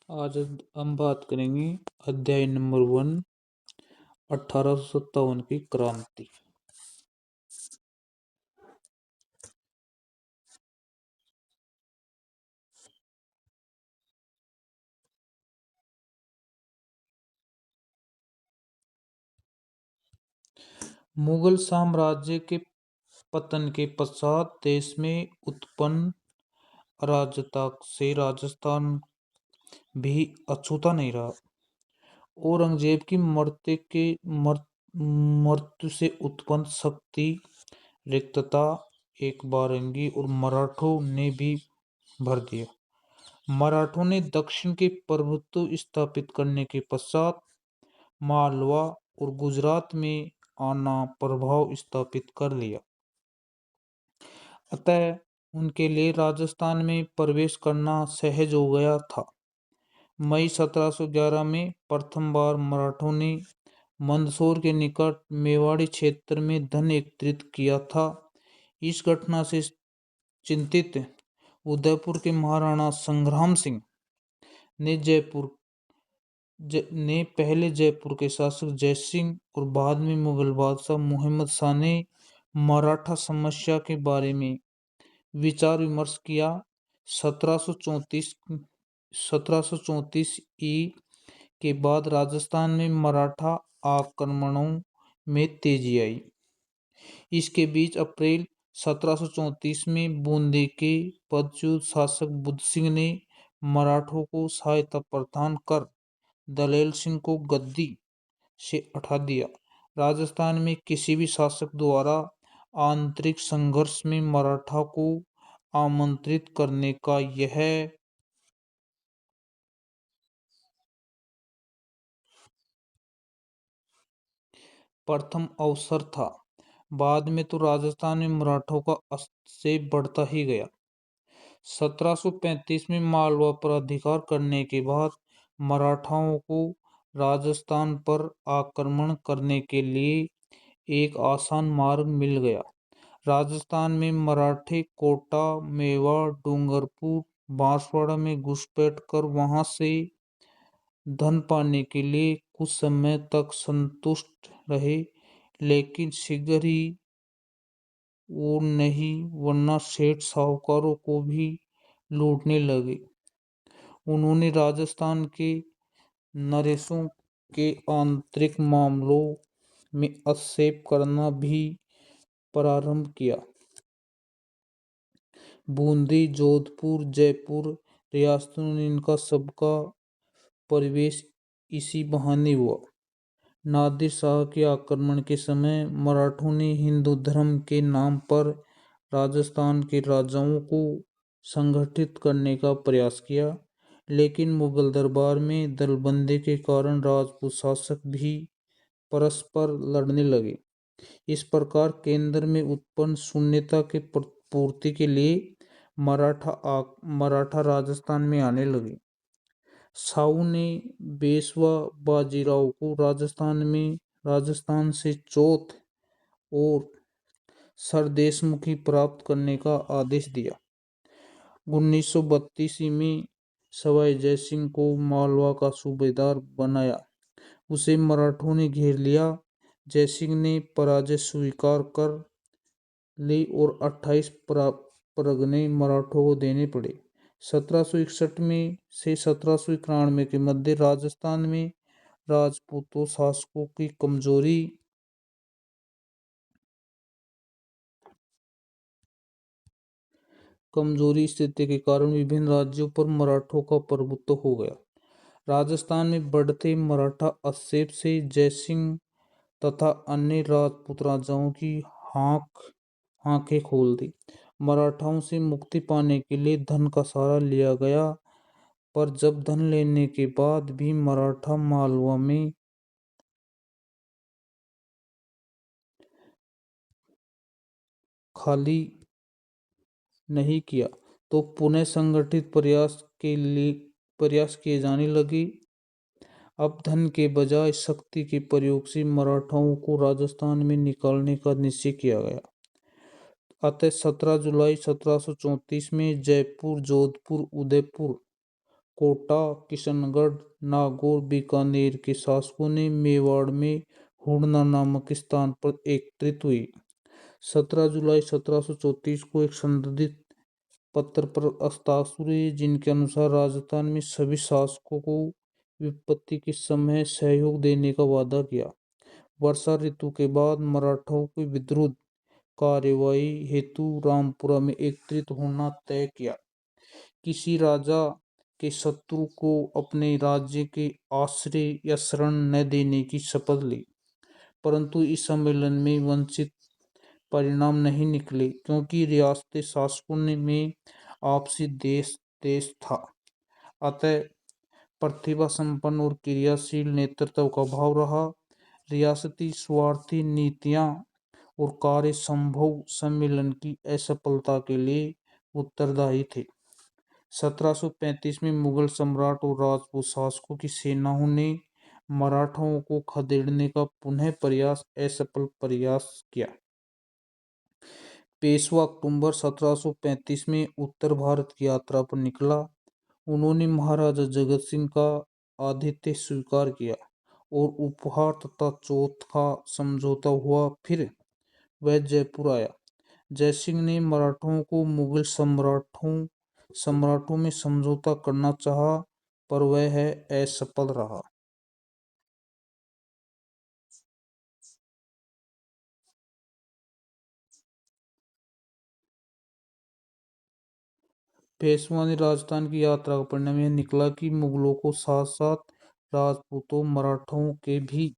आज हम बात करेंगे अध्याय नंबर 1, 1857 की क्रांति। मुगल साम्राज्य के पतन के पश्चात देश में उत्पन्न अराजकता से राजस्थान भी अछूता नहीं रहा। औरंगजेब की मृत्यु से उत्पन्न शक्ति रिक्तता एक बारंगी और मराठों ने भी भर दिया। मराठों ने दक्षिण के प्रभुत्व स्थापित करने के पश्चात मालवा और गुजरात में आना प्रभाव स्थापित कर लिया। अतः उनके लिए राजस्थान में प्रवेश करना सहज हो गया था। मई 1711 में प्रथम बार मराठों ने मंदसौर के निकट मेवाड़ी क्षेत्र में धन एकत्रित किया था। इस घटना से चिंतित उदयपुर के महाराणा संग्राम सिंह ने पहले जयपुर के शासक जयसिंह और बाद में मुगल बादशाह मुहम्मद शाह ने मराठा समस्या के बारे में विचार विमर्श किया। 1734 ई के बाद राजस्थान में मराठा आक्रमणों में तेजी आई। इसके बीच अप्रैल 1734 में बूंदी के पदच्युत शासक बुद्ध सिंह ने मराठों को सहायता प्रदान कर दलेल सिंह को गद्दी से हटा दिया। राजस्थान में किसी भी शासक द्वारा आंतरिक संघर्ष में मराठा को आमंत्रित करने का यह प्रथम अवसर था। बाद में तो राजस्थान में मराठों का आक्षेप बढ़ता ही गया। 1735 में मालवा पर अधिकार करने के बाद मराठाओं को राजस्थान पर आक्रमण करने के लिए एक आसान मार्ग मिल गया। राजस्थान में मराठे कोटा, मेवाड़, डूंगरपुर, बांसवाड़ा में घुसपैठ कर वहां से धन पाने के लिए कुछ समय तक संतुष्ट रहे, लेकिन शीघ्र ही वो नहीं वरना सेठ साहूकारों को भी लूटने लगे। उन्होंने राजस्थान के नरेशों के आंतरिक मामलों में हस्तक्षेप करना भी प्रारंभ किया। बूंदी, जोधपुर, जयपुर रियासतों ने इनका सबका परिवेश इसी बहाने हुआ। नादिर शाह के आक्रमण के समय मराठों ने हिंदू धर्म के नाम पर राजस्थान के राजाओं को संगठित करने का प्रयास किया, लेकिन मुगल दरबार में दलबंदी के कारण राजपूत शासक भी परस्पर लड़ने लगे। इस प्रकार केंद्र में उत्पन्न शून्यता की पूर्ति के लिए मराठा राजस्थान में आने लगे। साहू ने पेशवा बाजीराव को राजस्थान से चौथ और सरदेशमुखी प्राप्त करने का आदेश दिया। 1932 में सवाई जयसिंह को मालवा का सूबेदार बनाया। उसे मराठों ने घेर लिया। जयसिंह ने पराजय स्वीकार कर ली और 28 परगने मराठों को देने पड़े। 1761 में से 1791 के मध्य राजस्थान में राजपूतों शासकों की कमजोरी स्थिति के कारण विभिन्न राज्यों पर मराठों का प्रभुत्व हो गया। राजस्थान में बढ़ते मराठा आक्षेप से जयसिंह तथा अन्य राजपूत राजाओं की आंखें खोल दी। मराठाओं से मुक्ति पाने के लिए धन का सहारा लिया गया, पर जब धन लेने के बाद भी मराठा मालवा में खाली नहीं किया तो पुनः संगठित प्रयास किए जाने लगे। अब धन के बजाय शक्ति के प्रयोग से मराठाओं को राजस्थान में निकालने का निश्चय किया गया। अतः 17 जुलाई 1734 में जयपुर, जोधपुर, उदयपुर, कोटा, किशनगढ़, नागौर, बीकानेर के शासकों ने मेवाड़ में हुड़ना नामक स्थान पर एकत्रित हुई। 17 जुलाई 1734 को एक संशोधित पत्र पर हस्ताक्षर हुए, जिनके अनुसार राजस्थान में सभी शासकों को विपत्ति के समय सहयोग देने का वादा किया। वर्षा ऋतु के बाद मराठों की विद्रुत कार्यवाही हेतु रामपुरा में एकत्रित होना तय किया। किसी राजा के शत्रु को अपने राज्य के आश्रय या शरण न देने की शपथ ली, परंतु इस सम्मेलन में वंचित परिणाम नहीं निकले, क्योंकि रियासती शासकों में आपसी देश देश था। अतः प्रतिभा संपन्न और क्रियाशील नेतृत्व का अभाव रहा। रियासती स्वार्थी नीतियां और कार्य संभव सम्मेलन की असफलता के लिए उत्तरदायी थे। 1735 में मुगल सम्राट और राजपूत शासकों की सेनाओं ने मराठों को खदेड़ने का पुनः प्रयास असफल प्रयास किया। पेशवा अक्टूबर 1735 में उत्तर भारत की यात्रा पर निकला। उन्होंने महाराजा जगत सिंह का आतिथ्य स्वीकार किया और उपहार तथा चौथा समझौता हुआ। फिर वह जयपुर आया। जयसिंह ने मराठों को मुगल सम्राटों में समझौता करना चाहा, पर वह असफल रहा। पेशवा ने राजस्थान की यात्रा का परिणाम यह निकला कि मुगलों को साथ साथ राजपूतों मराठों के भी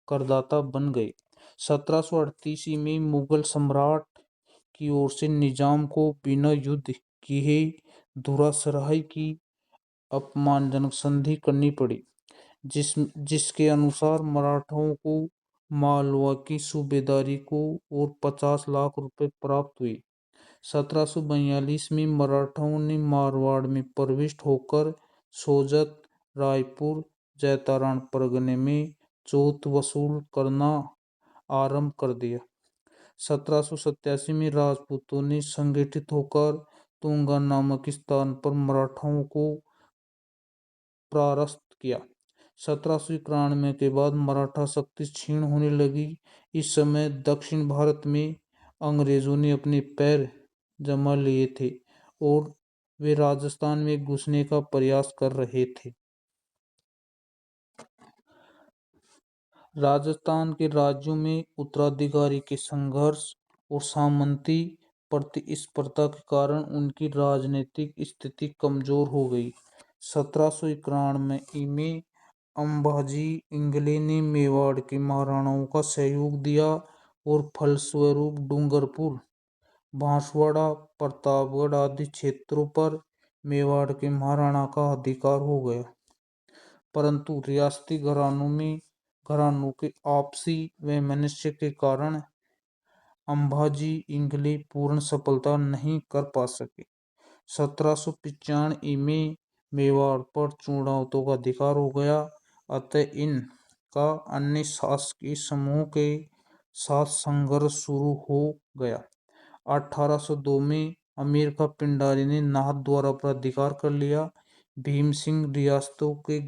करदाता बन गए। 1738 में मुगल सम्राट की ओर से निजाम को बिना युद्ध किए धुरासराय की अपमानजनक संधि करनी पड़ी, जिसके अनुसार मराठों को मालवा की सूबेदारी को और 50 लाख रुपए प्राप्त हुए। 1742 में मराठों ने मारवाड़ में प्रविष्ट होकर सोजत, रायपुर, जैतारण परगने में चौथ वसूल करना आरंभ कर दिया। 1787 में राजपूतों ने संगठित होकर तुंगा नामक स्थान पर मराठों को परास्त किया। 1791 के बाद मराठा शक्ति क्षीण होने लगी। इस समय दक्षिण भारत में अंग्रेजों ने अपने पैर जमा लिए थे और वे राजस्थान में घुसने का प्रयास कर रहे थे। राजस्थान के राज्यों में उत्तराधिकारी के संघर्ष और सामंती प्रतिस्पर्धा के कारण उनकी राजनीतिक स्थिति कमजोर हो गई। 1791 में अंबाजी इंगले ने मेवाड़ के महाराणाओं का सहयोग दिया और फलस्वरूप डूंगरपुर, बांसवाड़ा, प्रतापगढ़ आदि क्षेत्रों पर मेवाड़ के महाराणा का अधिकार हो गया। परंतु रियासती घरानों के आपसी वैमनस्य के कारण अंबाजी इंगले पूर्ण सफलता नहीं कर पा सके। 1795 में मेवाड़ पर चूड़ावतों का अधिकार हो गया। अतः इनका अन्य शासकीय समूह के साथ संघर्ष शुरू हो गया। 1802 में अमीर का पिंडारी ने नाथद्वारा पर अधिकार कर लिया। भीम सिंह रियासती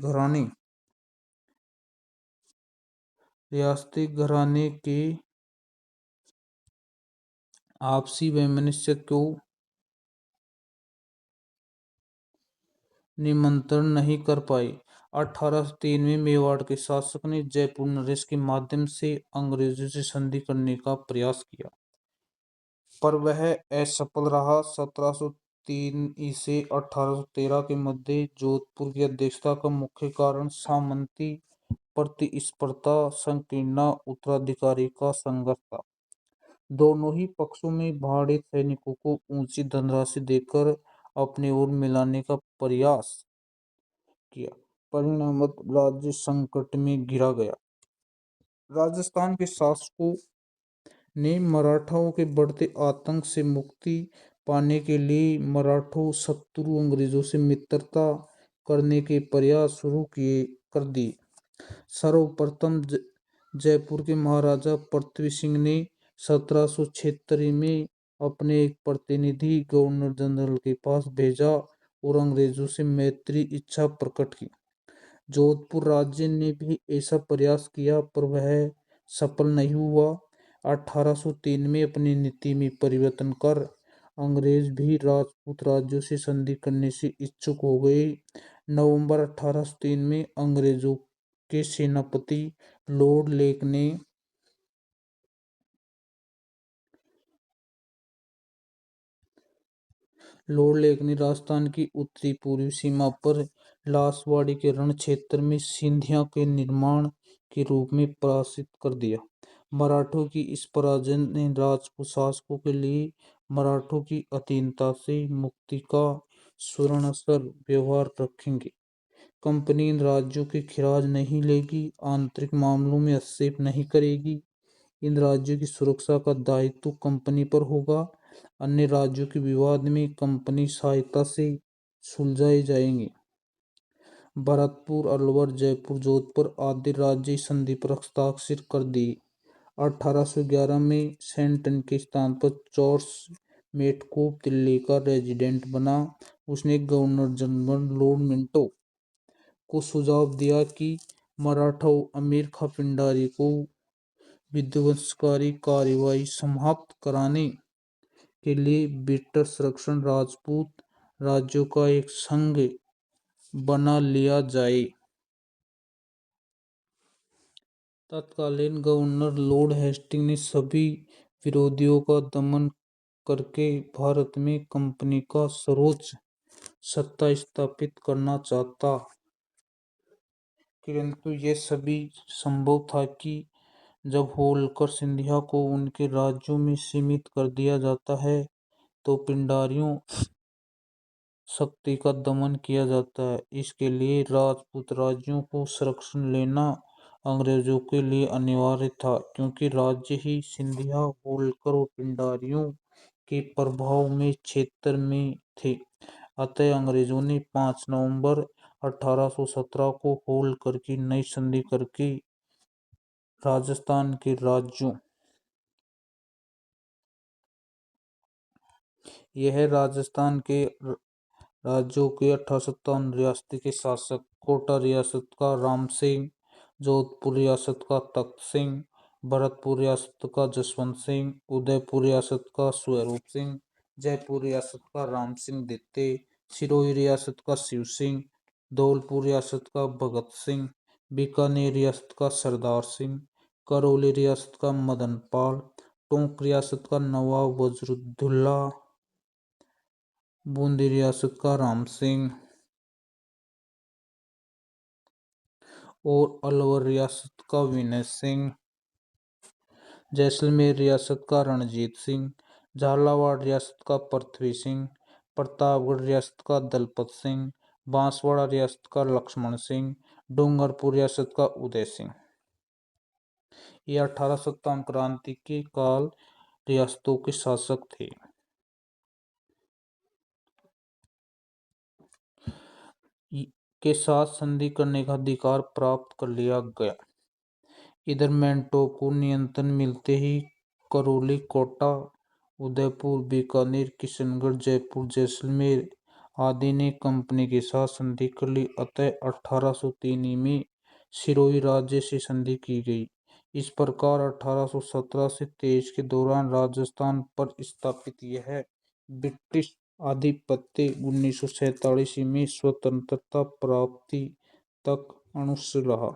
घराने के आपसी वैमनस्य को निमंत्रण नहीं कर पाए। 1803 में मेवाड़ के शासक ने जयपुर नरेश के माध्यम से अंग्रेजों से संधि करने का प्रयास किया, पर वह असफल रहा। 1703 से 1813 के मध्य जोधपुर की अध्यक्षता का मुख्य कारण सामंती प्रतिस्पर्धा संकीर्ण उत्तराधिकारी का संघर्ष था। दोनों ही पक्षों में भाड़े सैनिकों को ऊंची धनराशि देकर अपने ओर मिलाने का प्रयास किया। परिणामतः राज्य संकट में घिरा गया। राजस्थान के शासकों ने मराठाओं के बढ़ते आतंक से मुक्ति पाने के लिए मराठों शत्रु अंग्रेजों से मित्रता करने के प्रयास शुरू कर दिए। सर्वप्रथम जयपुर के महाराजा पृथ्वी सिंह ने 1776 में अपने एक प्रतिनिधि गवर्नर जनरल के पास भेजा और अंग्रेजों से मैत्री इच्छा प्रकट की। जोधपुर राज्य ने भी ऐसा प्रयास किया पर वह सफल नहीं हुआ। 1803 में अपनी नीति में परिवर्तन कर अंग्रेज भी राजपूत राज्यों से संधि करने से इच्छुक हो गए। नवंबर 1803 में अंग्रेजों के सेनापति लॉर्ड लेक ने राजस्थान की उत्तरी पूर्वी सीमा पर लासवाड़ी के रण क्षेत्र में सिंधिया के निर्माण के रूप में प्रकाशित कर दिया। मराठों की इस पराजय ने राजपूत शासकों के लिए मराठों की अधीनता से मुक्ति का स्वर्णाक्षर व्यवहार रखेंगे। कंपनी इन राज्यों के खिराज नहीं लेगी, आंतरिक मामलों में हस्तक्षेप नहीं करेगी। इन राज्यों की सुरक्षा का दायित्व कंपनी पर होगा। अन्य राज्यों के विवाद में कंपनी सहायता से सुलझाए जाएंगे। भरतपुर, अलवर, जयपुर, जोधपुर आदि राज्य इस संधि पर हस्ताक्षर कर दिए। 1811 में सेंटन के स्थान पर चार्ल्स मेटकोप दिल्ली का रेजिडेंट बना। उसने गवर्नर जनरल लॉर्ड मिंटो को सुझाव दिया कि मराठा अमीर खां पिंडारी को विध्वंसकारी कार्रवाई समाप्त कराने के लिए ब्रिटिश संरक्षण राजपूत राज्यों का एक संघ बना लिया जाए। तत्कालीन गवर्नर लॉर्ड हेस्टिंग्स ने सभी विरोधियों का दमन करके भारत में कंपनी का सर्वोच्च सत्ता स्थापित करना चाहता, किंतु यह सभी संभव था कि जब होलकर सिंधिया को उनके राज्यों में सीमित कर दिया जाता है तो पिंडारियों शक्ति का दमन किया जाता है। इसके लिए राजपूत राज्यों को संरक्षण लेना अंग्रेजों के लिए अनिवार्य था, क्योंकि राज्य ही सिंधिया, होलकर और पिंडारियों के प्रभाव में क्षेत्र में थे। अतः अंग्रेजों ने 5 नवंबर 1817 को होलकर की नई संधि करके राजस्थान के राज्यों यह राजस्थान के राज्यों के 1857 रियासती के शासक कोटा रियासत का राम सिंह, जोधपुर रियासत का तख्त सिंह, भरतपुर रियासत का जसवंत सिंह, उदयपुर रियासत का स्वरूप सिंह, जयपुर रियासत का राम सिंह द्वितीय, सिरोही रियासत का शिव सिंह, धौलपुर रियासत का भगत सिंह, बीकानेर रियासत का सरदार सिंह, करौली रियासत का मदन पाल, टोंक रियासत का नवाब वजरुद्दौला, बूंदी रियासत का राम सिंह और अलवर रियासत का विनय सिंह, जैसलमेर रियासत का रणजीत सिंह, झालावाड़ रियासत का पृथ्वी सिंह, प्रतापगढ़ रियासत का दलपत सिंह, बांसवाड़ा रियासत का लक्ष्मण सिंह, डूंगरपुर रियासत का उदय सिंह। ये 1857 क्रांति के काल रियासतों के शासक थे। के साथ संधि करने का अधिकार प्राप्त कर लिया गया। इधर मैंटो को नियंत्रण मिलते ही करौली, कोटा, उदयपुर, बीकानेर, किशनगढ़, जयपुर, जैसलमेर आदि ने कंपनी के साथ संधि कर ली। अतः 1803 में सिरोही राज्य से संधि की गई। इस प्रकार 1817 से 23 के दौरान राजस्थान पर स्थापित यह ब्रिटिश आधिपत्य 1947 में स्वतंत्रता प्राप्ति तक अणुश्र रहा।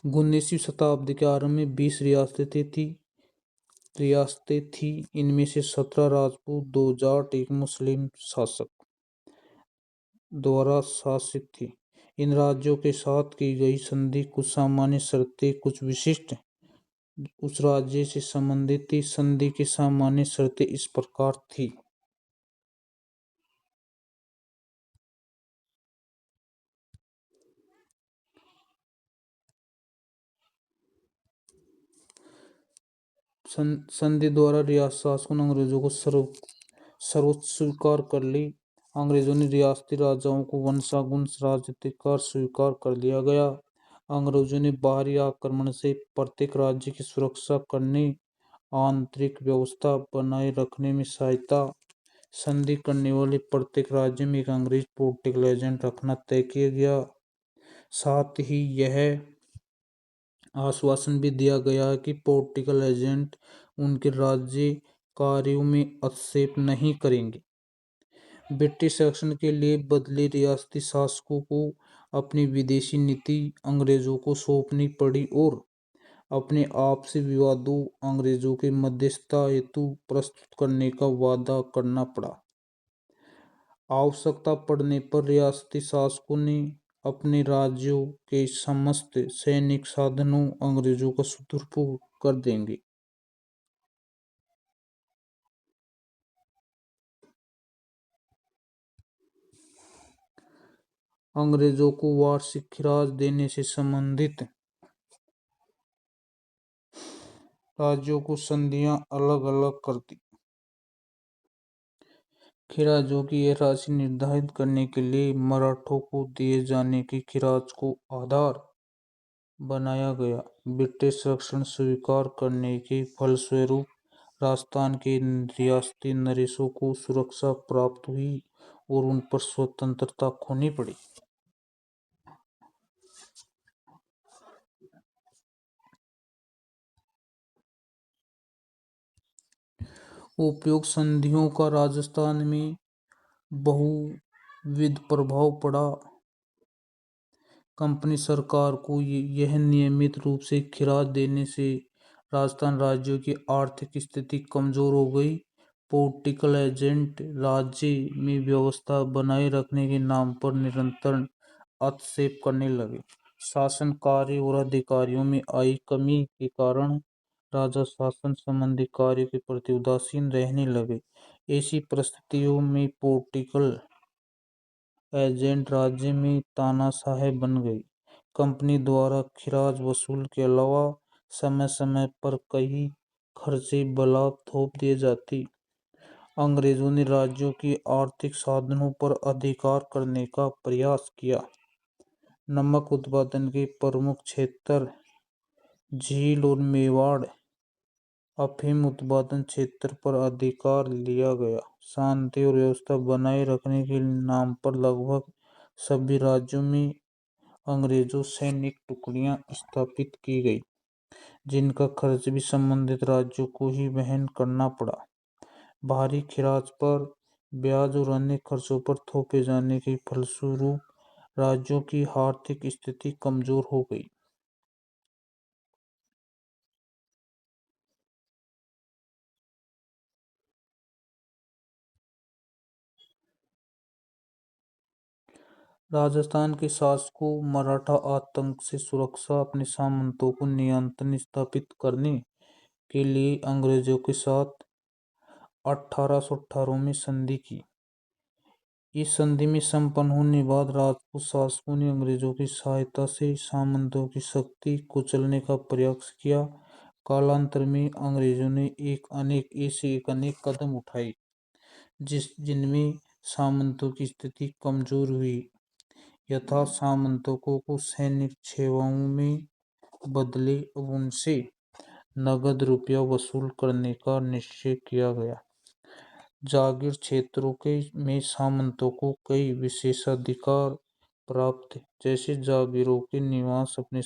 19वीं शताब्दी के आरंभ में 20 रियासतें थीं। इनमें से 17 राजपूत, 2 जाट, एक मुस्लिम शासक द्वारा शासित थी। इन राज्यों के साथ की गई संधि कुछ सामान्य शर्तें, कुछ विशिष्ट उस राज्य से संबंधित थी। संधि की सामान्य शर्तें इस प्रकार थी। संधि द्वारा रियासत शासकों ने अंग्रेजों को सर्वोच्च स्वीकार कर ली। अंग्रेजों ने रियासती राजाओं को वंशानुगत राज्याधिकार स्वीकार कर लिया गया। अंग्रेजों ने बाहरी आक्रमण से प्रत्येक राज्य की सुरक्षा करने, आंतरिक व्यवस्था बनाए रखने में सहायता संधि करने वाले प्रत्येक राज्य में एक अंग्रेज पॉलिटिकल एजेंट रखना तय किया गया। साथ ही यह आश्वासन भी दिया गया कि पॉलिटिकल एजेंट उनके राज्य कार्यों में हस्तक्षेप नहीं करेंगे। ब्रिटिश शासन के लिए बदले रियासती शासकों को अपनी विदेशी नीति अंग्रेजों को सौंपनी पड़ी और अपने आपसी विवादों अंग्रेजों के मध्यस्थता हेतु प्रस्तुत करने का वादा करना पड़ा। आवश्यकता पड़ने पर रियासती शासकों ने अपने राज्यों के समस्त सैनिक साधनों अंग्रेजों को सुपुर्द कर देंगे। अंग्रेजों को वार्षिक खिराज देने से संबंधित राज्यों को संधियां अलग अलग कर दी। खिराजों की यह राशि निर्धारित करने के लिए मराठों को दिए जाने की खिराज को आधार बनाया गया। ब्रिटिश शासन स्वीकार करने के फलस्वरूप राजस्थान के रियासती नरेशों को सुरक्षा प्राप्त हुई और उन पर स्वतंत्रता खोनी पड़ी। उपयोग संधियों का राजस्थान में बहुविध प्रभाव पड़ा। कंपनी सरकार को यह नियमित रूप से खिराज देने से राजस्थान राज्यों की आर्थिक स्थिति कमजोर हो गई। पॉलिटिकल एजेंट राज्य में व्यवस्था बनाए रखने के नाम पर निरंतर हस्तक्षेप करने लगे। शासन कार्य और अधिकारियों में आई कमी के कारण राजा शासन संबंधी कार्य के प्रति उदासीन रहने लगे। ऐसी परिस्थितियों में पॉलिटिकल एजेंट राज्य में तानाशाह बन गई। कंपनी द्वारा खिराज वसूल के अलावा समय समय पर कई खर्चे बलात् थोप दिए जाते। अंग्रेजों ने राज्यों की आर्थिक साधनों पर अधिकार करने का प्रयास किया। नमक उत्पादन के प्रमुख क्षेत्र झील और मेवाड़ अफीम उत्पादन क्षेत्र पर अधिकार लिया गया। शांति और व्यवस्था बनाए रखने के नाम पर लगभग सभी राज्यों में अंग्रेजों सैनिक टुकड़ियां स्थापित की गई, जिनका खर्च भी संबंधित राज्यों को ही वहन करना पड़ा। भारी खिराज पर ब्याज और अन्य खर्चों पर थोपे जाने के फलस्वरूप राज्यों की आर्थिक स्थिति कमजोर हो गई। राजस्थान के शासकों मराठा आतंक से सुरक्षा अपने सामंतों को नियंत्रण स्थापित करने के लिए अंग्रेजों के साथ 1818 में संधि की। इस संधि में संपन्न होने बाद राजपूत शासकों ने अंग्रेजों की सहायता से सामंतों की शक्ति कुचलने का प्रयास किया। कालांतर में अंग्रेजों ने एक अनेक कदम उठाए जिनमें सामंतों की स्थिति कमजोर हुई। यथा सामंतों को सैनिक सेवाओं में बदले अब उनसे नगद रुपया वसूल करने का निश्चय किया गया। जागीर क्षेत्रों के में सामंतों को कई विशेषाधिकार प्राप्त, जैसे जागीरों के निवास अपने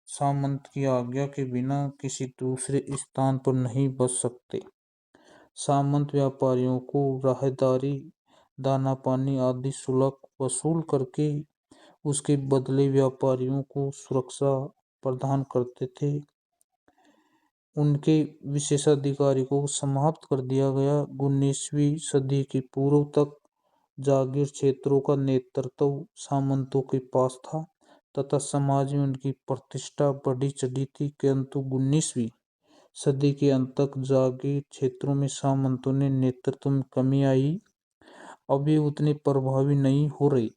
सामंत की आज्ञा के बिना किसी दूसरे स्थान पर नहीं बस सकते। सामंत व्यापारियों को राहदारी, दाना पानी आदि शुल्क वसूल करके उसके बदले व्यापारियों को सुरक्षा प्रदान करते थे। उनके विशेषाधिकार को समाप्त कर दिया गया। 19वीं सदी के पूर्व तक जागीर क्षेत्रों का नेतृत्व सामंतों के पास था तथा समाज में उनकी प्रतिष्ठा बढ़ी चढ़ी थी, किंतु 19वीं सदी के अंत तक जागीर क्षेत्रों में सामंतों ने नेतृत्व में कमी आई। अब ये उतने प्रभावी नहीं हो रही।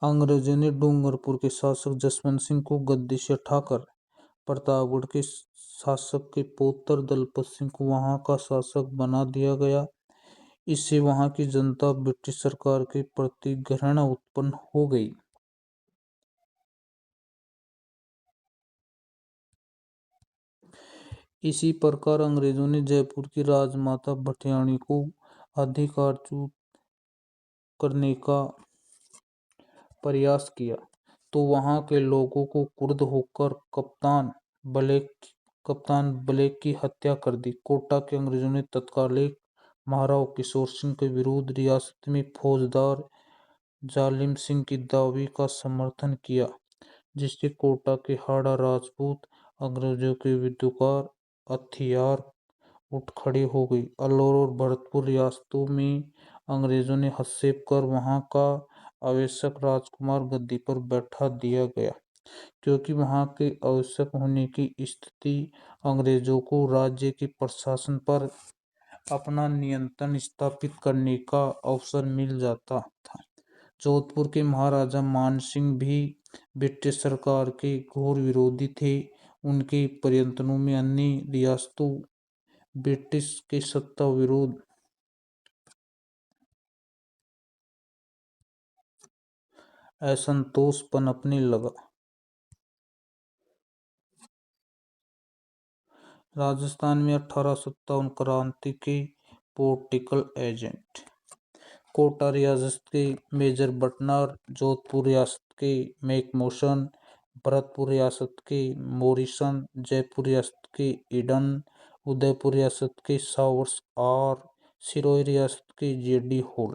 अंग्रेजों ने डूंगरपुर के शासक जसवंत सिंह को गद्दी से हटाकर प्रतापगढ़ के शासक के पौत्र दलपत सिंह को वहां का शासक बना दिया गया। इससे वहां की जनता ब्रिटिश सरकार के प्रति घृणा उत्पन्न हो गई। इसी प्रकार अंग्रेजों ने जयपुर की राजमाता भटियाणी को अधिकारच्युत करने का प्रयास किया, तो वहां के लोगों को क्रुद्ध होकर कप्तान ब्लेक की हत्या कर दी। कोटा के अंग्रेजों ने तत्कालीन महाराव किशोर सिंह के विरुद्ध रियासत में फौजदार जालिम सिंह की दावे का समर्थन किया, जिससे कोटा के हाड़ा राजपूत अंग्रेजों के विरुद्ध हथियार उठ खड़े हो गई। अलौर और भरतपुर रियासतों में अंग्रेजों ने हस्तक्षेप कर वहां का आवश्यक राजकुमार गद्दी पर बैठा दिया गया, क्योंकि वहां के आवश्यक होने की स्थिति अंग्रेजों को राज्य के प्रशासन पर अपना नियंत्रण स्थापित करने का अवसर मिल जाता था। जोधपुर के महाराजा मान सिंह भी ब्रिटिश सरकार के घोर विरोधी थे। उनके प्रयत्नों में अन्य रियासतों ब्रिटिश के सत्ता विरोध असंतोष पनपने लगा। राजस्थान में 1857 क्रांति के पॉलिटिकल एजेंट कोटा रियासत के मेजर बटनर, जोधपुर रियासत के मैकमोहन, भरतपुर रियासत के मॉरिसन, जयपुर रियासत के ईडन, उदयपुर रियासत के सावर्स और सिरोही रियासत के जेडी हॉल।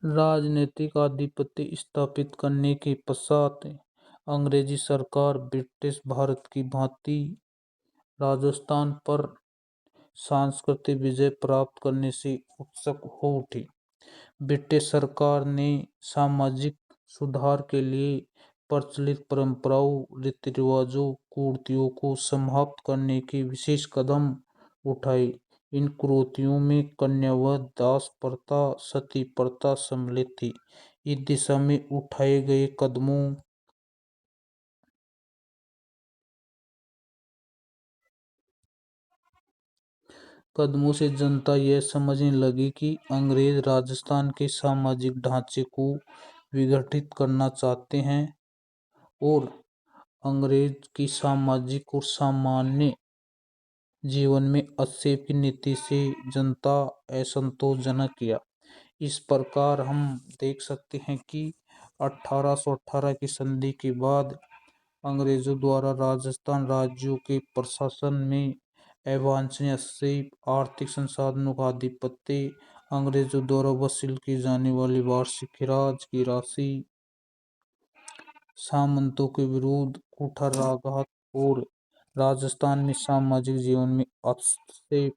राजनीतिक आधिपत्य स्थापित करने के पश्चात अंग्रेजी सरकार ब्रिटिश भारत की भांति राजस्थान पर सांस्कृतिक विजय प्राप्त करने से उत्सुक हो उठी। ब्रिटिश सरकार ने सामाजिक सुधार के लिए प्रचलित परंपराओं, रीति रिवाजों, कुरीतियों को समाप्त करने के विशेष कदम उठाए। इन कुरीतियों में कन्यावध, दास प्रथा, सती प्रथा सम्मिलित थी। इस दिशा में उठाए गए कदमों से जनता यह समझने लगी कि अंग्रेज राजस्थान के सामाजिक ढांचे को विघटित करना चाहते हैं और अंग्रेज की सामाजिक और सामान्य जीवन में हस्तक्षेप की नीति से जनता असंतोषजनक किया। इस प्रकार हम देख सकते हैं कि 1818 की संधि के बाद अंग्रेजों द्वारा राजस्थान राज्यों के प्रशासन में अवांछनीय हस्तक्षेप, आर्थिक संसाधनों का आधिपत्य, अंग्रेजों द्वारा वसूल की जाने वाली वार्षिक खिराज की राशि, सामंतों के विरुद्ध कुठाराघात और राजस्थान में सामाजिक जीवन में हस्तक्षेप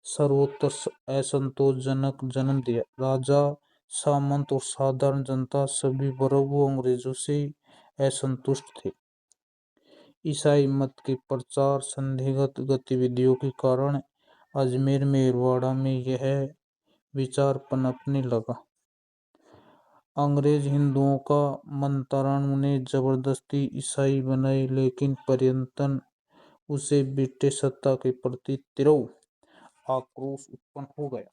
सर्वोत्तर असंतोषजनक जन्म दिया। राजा, सामंत और साधारण जनता सभी वर्गों अंग्रेजों से असंतुष्ट थे। ईसाई मत के प्रचार संदिग्ध गतिविधियों के कारण अजमेर मेरवाड़ा में यह विचार पनपने लगा। अंग्रेज हिंदुओं का मंत्रण उन्हें जबरदस्ती ईसाई बनाए, लेकिन प्रयत्न उसे ब्रिटिश सत्ता के प्रति तीव्र आक्रोश उत्पन्न हो गया।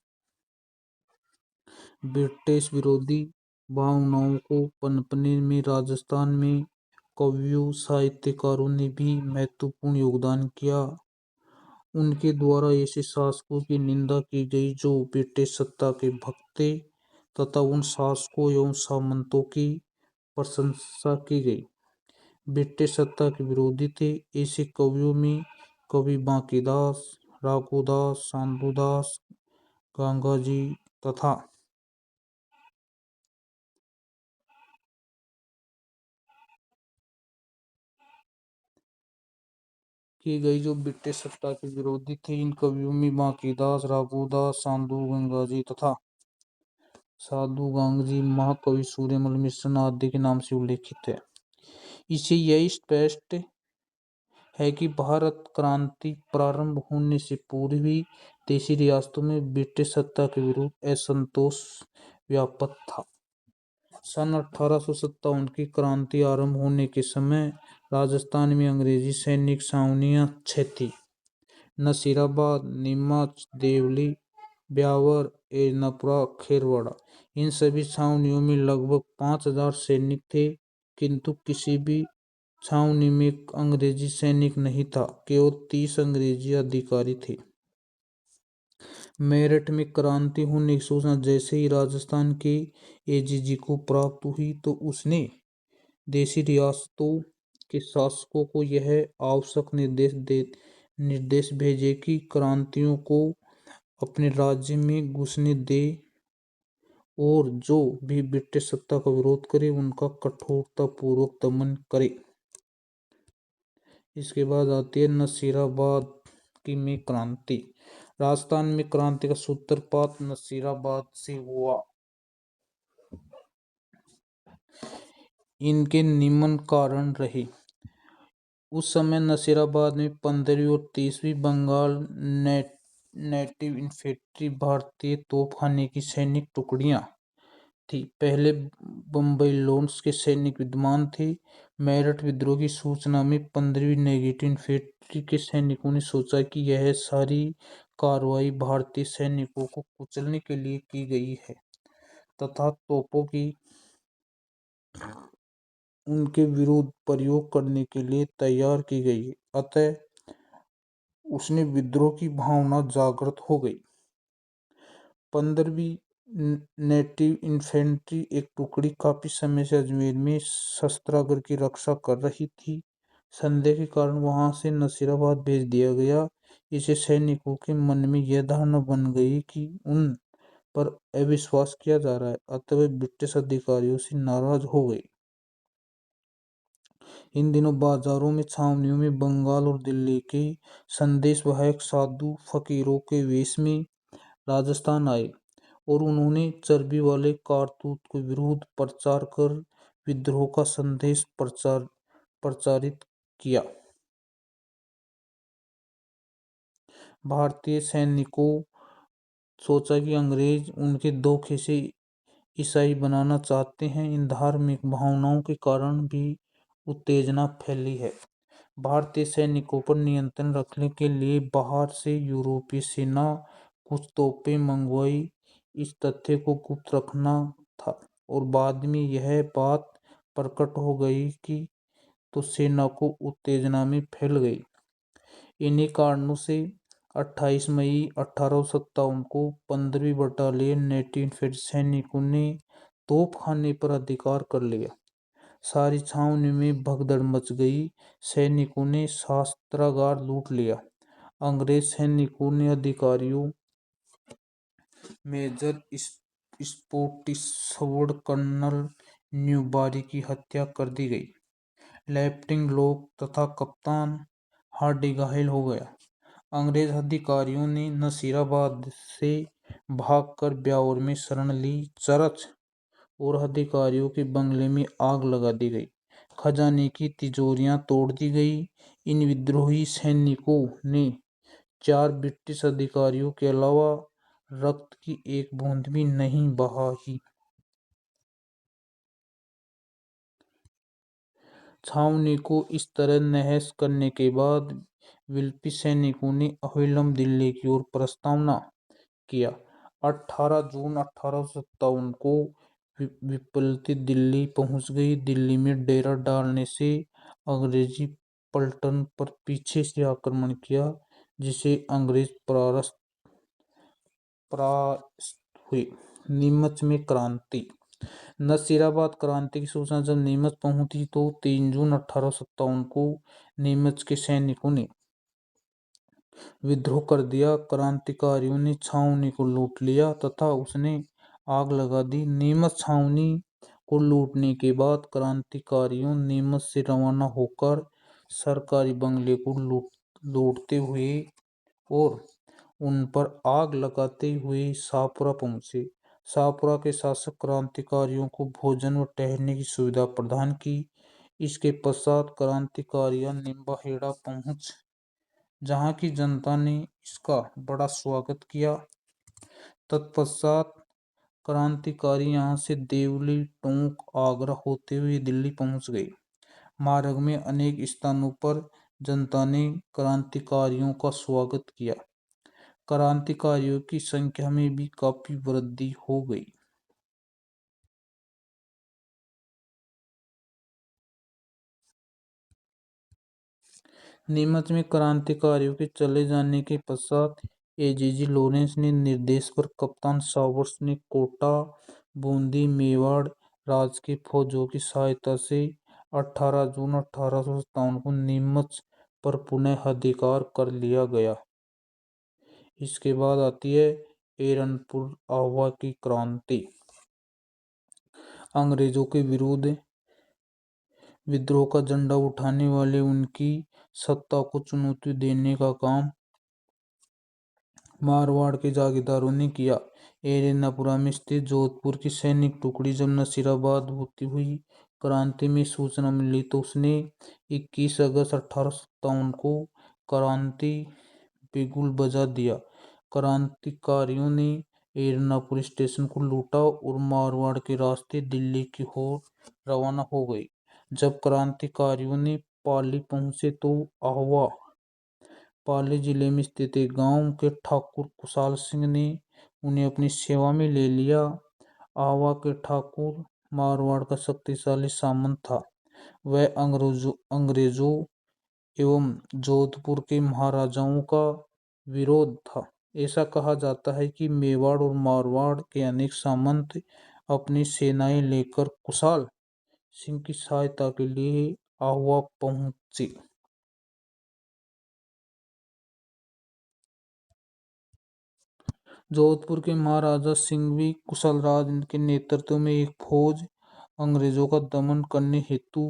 ब्रिटिश विरोधी भावनाओं को पनपने में राजस्थान में कवियों, साहित्यकारों ने भी महत्वपूर्ण योगदान किया। उनके द्वारा ऐसे शासकों की निंदा की गई जो ब्रिटिश सत्ता के भक्त थे तथा उन शासकों एवं सामंतों की प्रशंसा की गई ब्रिटिश सत्ता के विरोधी थे। ऐसे कवियों में कवि बांकीदास, रघुदास, साधुदास, गंगाजी तथा की गई जो ब्रिटिश सत्ता के विरोधी थे। इन कवियों में बांकीदास, रघुदास, साधु गंगाजी तथा साधु गांगजी महाकवि सूर्यमल मिश्र आदि के नाम से उल्लेखित है। इसे यह स्पष्ट है कि भारत क्रांति प्रारंभ होने से पूर्व ही देशी रियासतों में ब्रिटिश सत्ता के विरुद्ध असंतोष व्याप्त था। सन 1857 की क्रांति आरंभ होने के समय राजस्थान में अंग्रेजी सैनिक छावनियां 6 थी: नसीराबाद, नीमच, देवली, ब्यावर, एर्नाकुलम, खेरवाड़ा। इन सभी छावनियों में लगभग 5,000 सैनिक थे, किंतु किसी भी छावनी में अंग्रेजी सैनिक नहीं था, केवल 30 अंग्रेजी अधिकारी थे। मेरठ में क्रांति होने की सूचना जैसे ही राजस्थान के एजीजी को प्राप्त हुई तो उसने देशी रियासतों के शासकों को यह आवश्यक निर्देश भेजे कि क्रांतियों को अपने राज्य में घुसने दे और जो भी ब्रिटिश सत्ता का विरोध करे उनका कठोरतापूर्वक दमन करे। इसके बाद आती है नसीराबाद की में क्रांति। राजस्थान में क्रांति का सूत्रपात नसीराबाद से हुआ। इनके निम्न कारण रहे। उस समय नसीराबाद में 15वीं और 30वीं बंगाल नेटिव इन्फेंट्री भारतीय तोपखाने की सैनिक टुकड़ियां थी। पहले बम्बई लॉन्स के सैनिक विद्यमान थे। मेरठ विद्रोह की सूचना में 15वीं नेगेटिव इन्फेंट्री के सैनिकों ने सोचा कि यह सारी कार्रवाई भारतीय सैनिकों को कुचलने के लिए की गई है तथा तोपों की उनके विरुद्ध प्रयोग करने के लिए तैयार की गई है। अतः उसने विद्रोह की भावना जागृत हो गई। 15वीं नेटिव इन्फेंट्री एक टुकड़ी काफी समय से अजमेर में शस्त्रागार की रक्षा कर रही थी। संदेह के कारण वहां से नसीराबाद भेज दिया गया। इससे सैनिकों के मन में यह धारणा बन गई कि उन पर अविश्वास किया जा रहा है, अतः वे ब्रिटिश अधिकारियों से नाराज हो गए। इन दिनों बाजारों में, छावनियों में बंगाल और दिल्ली के संदेशवाहक साधु फकीरों के वेश में राजस्थान आए और उन्होंने चर्बी वाले कारतूस के विरुद्ध प्रचार कर विद्रोह का संदेश प्रचारित किया। भारतीय सैनिकों सोचा कि अंग्रेज उनके धोखे से ईसाई बनाना चाहते हैं। इन धार्मिक भावनाओं के कारण भी उत्तेजना फैली है। भारतीय सैनिकों पर नियंत्रण रखने के लिए बाहर से यूरोपीय सेना कुछ तोपें मंगवाई। इस तथ्य को गुप्त रखना था और बाद में यह बात प्रकट हो गई कि तो सेना को उत्तेजना में फैल गई। इन्हीं कारणों से 28 मई 1857 को 15वीं बटालियन नेटिव इन्फेंट्री सैनिकों ने तोपखाने पर अधिकार कर लिया। सारी छावनी में भगदड़ मच गई। सैनिकों ने शस्त्रागार लूट लिया। अंग्रेज सैनिकों ने अधिकारियों मेजर स्पोर्टिसवर्ड कर्नल न्यूबारी की हत्या कर दी गई। लेफ्टिनेंट लोग तथा कप्तान हार्डी घायल हो गया। अंग्रेज अधिकारियों ने नसीराबाद से भागकर ब्यावर में शरण ली। चर्च और अधिकारियों के बंगले में आग लगा दी गई। खजाने की तिजोरियां तोड़ दी गई। इन विद्रोही सैनिकों ने 4 ब्रिटिश अधिकारियों के अलावा रक्त की एक बूंद भी नहीं बहाई। छावनी को इस तरह नहस करने के बाद विप्लवी सैनिकों ने अविलंब दिल्ली की ओर प्रस्थान किया। 18 जून 1857 को विप्लवी दिल्ली पहुंच गई। दिल्ली में डेरा डालने से अंग्रेजी पलटन पर पीछे से आक्रमण किया, जिसे अंग्रेज परास्त हुए। नीमच में क्रांति। नसीराबाद क्रांति की सूचना जब नीमच पहुंची तो 3 जून 1857 को नीमच के सैनिकों ने विद्रोह कर दिया। क्रांतिकारियों ने छावनी को लूट लिया तथा उसने आग लगा दी। नीमच छावनी को लूटने के बाद क्रांतिकारियों नीमच से रवाना होकर सरकारी बंगले को लूटते हुए और उन पर आग लगाते हुए शाहपुरा पहुंचे। शाहपुरा के शासक क्रांतिकारियों को भोजन व ठहरने की सुविधा प्रदान की। इसके पश्चात क्रांतिकारियों निम्बाहेड़ा पहुंच, जहां की जनता ने इसका बड़ा स्वागत किया। तत्पश्चात क्रांतिकारी यहां से देवली, टोंक, आगरा होते हुए दिल्ली पहुंच गए। मार्ग में अनेक स्थानों पर जनता ने क्रांतिकारियों का स्वागत किया। क्रांतिकारियों की संख्या में भी काफी वृद्धि हो गई। नीमच में क्रांतिकारियों के चले जाने के पश्चात एजीजी लॉरेंस के निर्देश पर कप्तान सावर्स ने कोटा, बूंदी, मेवाड़ राज्य की फौजों की सहायता से 18 जून 1857 को नीमच पर पुनः अधिकार कर लिया गया। इसके बाद आती है एरनपुर आवा की क्रांति। अंग्रेजों के विरुद्ध विद्रोह का झंडा उठाने वाले उनकी सत्ता को चुनौती देने का काम मारवाड़ के जागीरदारों ने किया। एर्नाकुलम में स्थित जोधपुर की सैनिक टुकड़ी जब नसीराबाद होती हुई क्रांति में सूचना मिली तो उसने 21 अगस्त 1857 को क्रांति बिगुल बजा दिया। क्रांतिकारियों ने एर्नाकुलम स्टेशन को लूटा और मारवाड़ के रास्ते दिल्ली की ओर रवाना हो गए। जब क्रांतिकारियों ने पाली पहुंचे तो आवा पाली जिले में स्थित एक गांव के ठाकुर कुशाल सिंह ने उन्हें अपनी सेवा में ले लिया। आवा के ठाकुर मारवाड़ का शक्तिशाली सामंत था। वह अंग्रेजों एवं जोधपुर के महाराजाओं का विरोध था। ऐसा कहा जाता है कि मेवाड़ और मारवाड़ के अनेक सामंत अपनी सेनाएं लेकर कुशाल सिंह की सहायता के लिए आवा पहुंचे। जोधपुर के महाराजा सिंघवी कुशलराज के नेतृत्व में एक फौज अंग्रेजों का दमन करने हेतु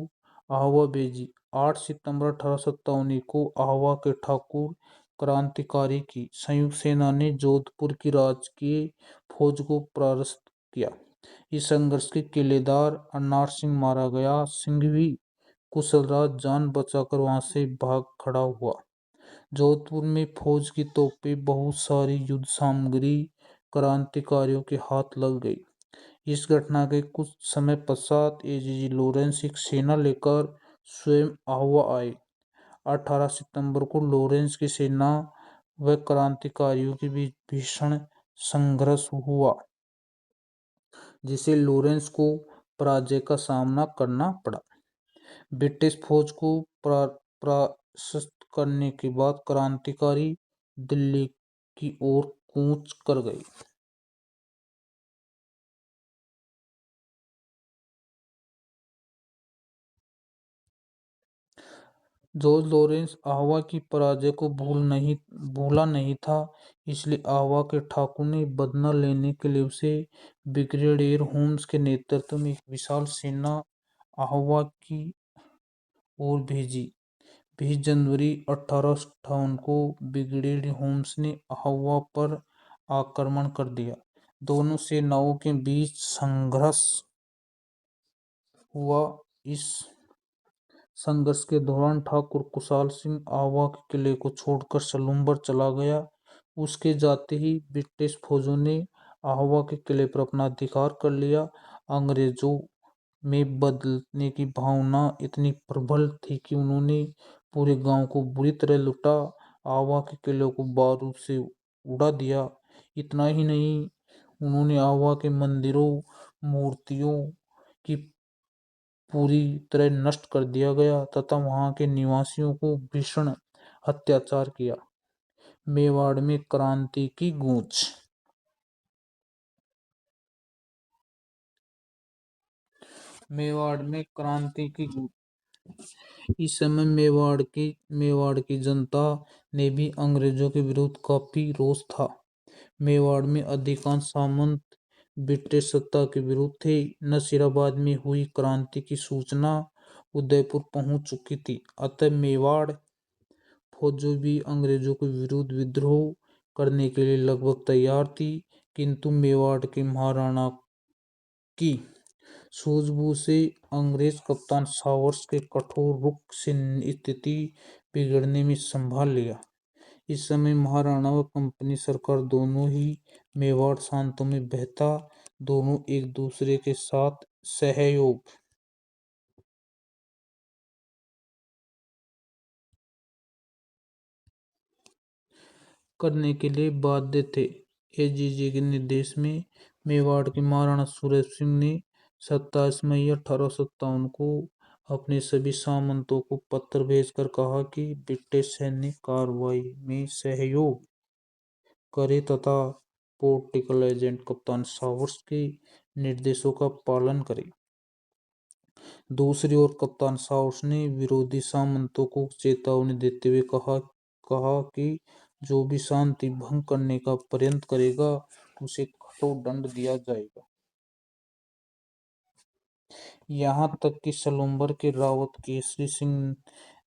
आवा भेजी। 8 सितंबर 1857 को आवा के ठाकुर क्रांतिकारी की संयुक्त सेना ने जोधपुर की राजकीय फौज को परास्त किया। इस संघर्ष के किलेदार अनार सिंह मारा गया। सिंघवी कुशलराज जान बचाकर वहां से भाग खड़ा हुआ। जोधपुर में फौज की तोपें, बहुत सारी युद्ध सामग्री क्रांतिकारियों के हाथ लग गई। इस घटना के कुछ समय पश्चात एजीजी लॉरेंस एक सेना लेकर स्वयं आवा आए। 18 सितंबर को लॉरेंस की सेना व क्रांतिकारियों के बीच भीषण संघर्ष हुआ, जिसे लॉरेंस को पराजय का सामना करना पड़ा। ब्रिटिश फौज को परास्त करने के बाद क्रांतिकारी दिल्ली की ओर कूच कर गए। जॉर्ज लॉरेंस आवा की पराजय को भूला नहीं था, इसलिए आवा के ठाकुर ने बदला लेने के लिए उसे ब्रिगेडियर होम्स के नेतृत्व में एक विशाल सेना आवा की ओर भेजी। 20 जनवरी 1858 को ब्रिगेडियर होम्स ने आवा पर आक्रमण कर दिया। दोनों सेनाओं के बीच संघर्ष हुआ। इस संघर्ष के दौरान ठाकुर कुशाल सिंह आवा के किले को छोड़कर सलूम्बर चला गया। उसके जाते ही ब्रिटिश फौजों ने आवा के किले पर अपना अधिकार कर लिया। अंग्रेजों में बदलने की भावना इतनी प्रबल थी कि उन्होंने पूरे गांव को बुरी तरह लूटा, आवा के किले को बारूद से उड़ा दिया। इतना ही नहीं, उन्होंने आवा के मंदिरों, मूर्तियों की पूरी तरह नष्ट कर दिया गया तथा वहां के निवासियों को भीषण अत्याचार किया। मेवाड़ में क्रांति की गूंज। मेवाड़ में क्रांति की गूंज। इस समय मेवाड़ की जनता ने भी अंग्रेजों के विरुद्ध काफी रोष था। मेवाड़ में अधिकांश सामंत ब्रिटिश सत्ता के विरुद्ध थे। नसीराबाद में हुई क्रांति की सूचना उदयपुर पहुंच चुकी थी, अतः मेवाड़ फौज भी अंग्रेजों के विरुद्ध विद्रोह करने के लिए लगभग तैयार थी। किंतु मेवाड़ के महाराणा की सूझबूझ से अंग्रेज कप्तान सावर्स के कठोर रुख से स्थिति बिगड़ने में संभाल लिया। इस समय महाराणा व कंपनी सरकार दोनों ही मेवाड़ प्रांतों में बहता, दोनों एक दूसरे के साथ सहयोग करने के लिए बाध्य थे। एजीजे के निर्देश में मेवाड़ के महाराणा सूरज सिंह ने 27 मई 1857 को अपने सभी सामंतों को पत्र भेजकर कहा कि ब्रिटिश सैन्य कार्रवाई में सहयोग करे तथा पॉलिटिकल एजेंट कप्तान सावर्स के निर्देशों का पालन करे। दूसरी ओर कप्तान सावर्स ने विरोधी सामंतों को चेतावनी देते हुए कहा कि जो भी शांति भंग करने का प्रयत्न करेगा उसे कठोर दंड दिया जाएगा। यहाँ तक कि सलूम्बर के रावत केसरी सिंह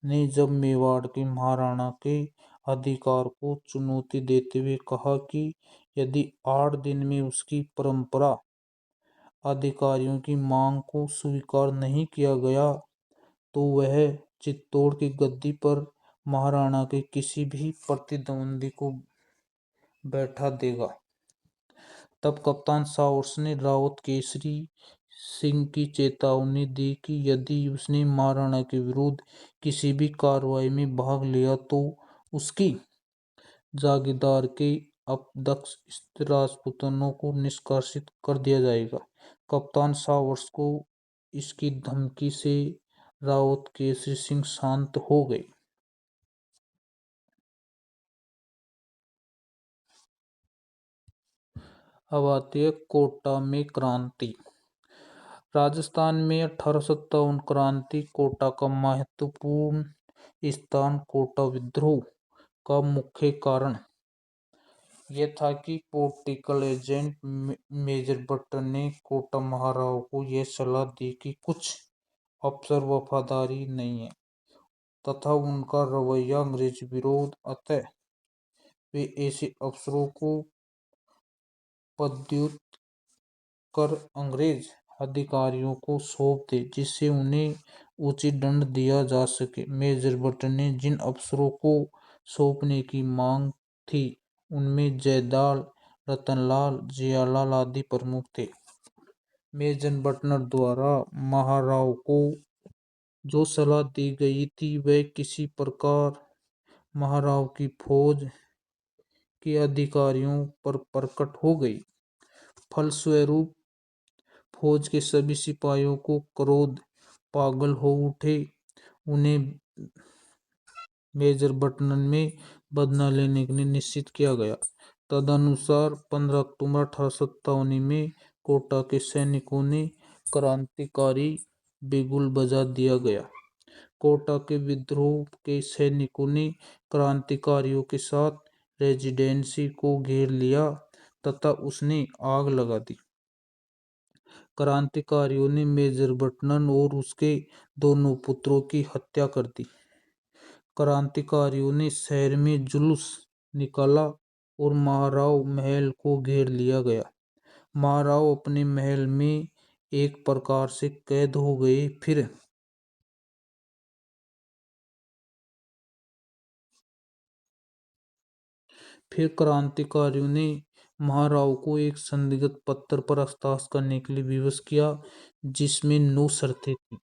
ने जब मेवाड़ के महाराणा के अधिकार को चुनौती देते हुए कहा कि यदि 8 दिन में उसकी परंपरा अधिकारियों की मांग को स्वीकार नहीं किया गया तो वह चित्तौड़ की गद्दी पर महाराणा के किसी भी प्रतिद्वंदी को बैठा देगा, तब कप्तान सावर्स ने रावत केसरी सिंह की चेतावनी दी कि यदि उसने महाराणा के विरुद्ध किसी भी कार्रवाई में भाग लिया तो उसकी जागीरदार के अपदस्थ राजपूतों को निष्कासित कर दिया जाएगा। कप्तान सावर्स को इसकी धमकी से रावत केसरी सिंह शांत हो गए। अब आती है कोटा में क्रांति। राजस्थान में 1857 क्रांति। कोटा का महत्वपूर्ण स्थान कोटा विद्रोह का मुख्य कारण यह था कि पॉलिटिकल एजेंट मेजर बटन ने कोटा महाराव को यह सलाह दी कि कुछ अफसर वफादारी नहीं है तथा उनका रवैया अंग्रेज विरोध, अतः वे ऐसे अफसरों को पदच्युत कर अंग्रेज अधिकारियों को सौंप दे जिससे उन्हें उचित दंड दिया जा सके। मेजर बटन ने जिन अफसरों को सौंपने की मांग थी उनमें जयदाल, रतनलाल, जियालाल आदि प्रमुख थे। मेजर बटन द्वारा महाराव को जो सलाह दी गई थी वह किसी प्रकार महाराव की फौज के अधिकारियों पर प्रकट हो गई। फलस्वरूप फौज के सभी सिपाहियों को क्रोध पागल हो उठे। उन्हें मेजर बटन में बदला लेने के लिए निश्चित किया गया। तदनुसार 15 अक्टूबर 1857 में कोटा के सैनिकों ने क्रांतिकारी बिगुल बजा दिया गया। कोटा के विद्रोह के सैनिकों ने क्रांतिकारियों के साथ रेजिडेंसी को घेर लिया तथा उसने आग लगा दी। क्रांतिकारियों ने मेजर बटन और उसके दोनों पुत्रों की हत्या कर दी। क्रांतिकारियों ने शहर में जुलूस निकाला और महाराव महल को घेर लिया गया। महाराव अपने महल में एक प्रकार से कैद हो गए। फिर क्रांतिकारियों ने महाराव को एक संदिग्ध पत्र पर हस्ताक्षर करने के लिए विवश किया जिसमें 9 शर्तें थी।